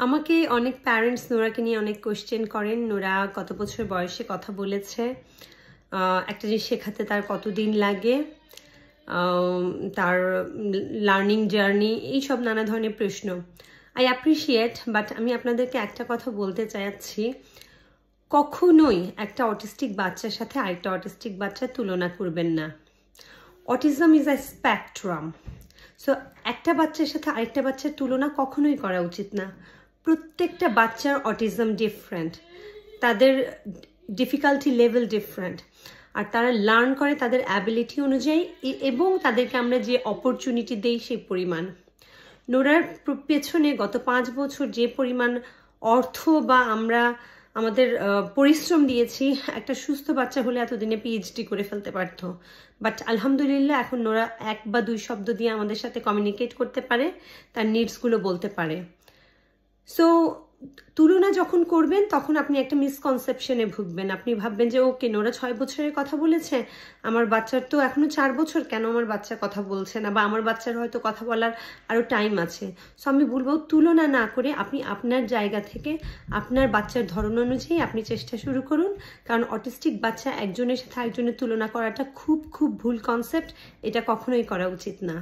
আমাকে অনেক প্যারেন্টস নোরাকে নিয়ে অনেক কোশ্চেন করেন। নোরা কত বছর বয়সে কথা বলেছে, একটা জিনিস শেখাতে তার কতদিন লাগে, তার লার্নিং জার্নি, এইসব নানা ধরনের প্রশ্ন। আই অ্যাপ্রিসিয়েট, বাট আমি আপনাদেরকে একটা কথা বলতে চাইছি, কখনোই একটা অটিস্টিক বাচ্চার সাথে আরেকটা অটিস্টিক বাচ্চার তুলনা করবেন না। Autism is a spectrum. So একটা বাচ্চার সাথে আরেকটা বাচ্চার তুলনা কখনোই করা উচিত না। প্রত্যেকটা বাচ্চার অটিজম ডিফারেন্ট, তাদের ডিফিকাল্টি লেভেল ডিফারেন্ট, আর তারা লার্ন করে তাদের অ্যাবিলিটি অনুযায়ী এবং তাদেরকে আমরা যে অপরচুনিটি দেই সেই পরিমাণ। নোরার পেছনে গত 5 বছর যে পরিমাণ অর্থ বা আমরা আমাদের পরিশ্রম দিয়েছি, একটা সুস্থ বাচ্চা হলে এতদিনে পিএইচডি করে ফেলতে পারতো। বাট আলহামদুলিল্লাহ এখন নোরা 1 বা 2 শব্দ দিয়ে আমাদের সাথে কমিউনিকেট করতে পারে, তার নিডসগুলো বলতে পারে। সো তুলনা যখন করবেন তখন আপনি একটা মিসকনসেপশনে ভুগবেন। আপনি ভাববেন যে ওকে, নোরা 6 বছরের কথা বলেছে, আমার বাচ্চার তো এখনো 4 বছর, কেন আমার বাচ্চা কথা বলছে না, বা আমার বাচ্চার হয়তো কথা বলার আরো টাইম আছে। সো আমি বলবো তুলনা না করে আপনি আপনার জায়গা থেকে আপনার বাচ্চার ধরন অনুযায়ী আপনি চেষ্টা শুরু করুন। কারণ অটিস্টিক বাচ্চা একজনের সাথে আরেকজনের তুলনা করাটা খুব খুব ভুল কনসেপ্ট, এটা কখনোই করা উচিত না।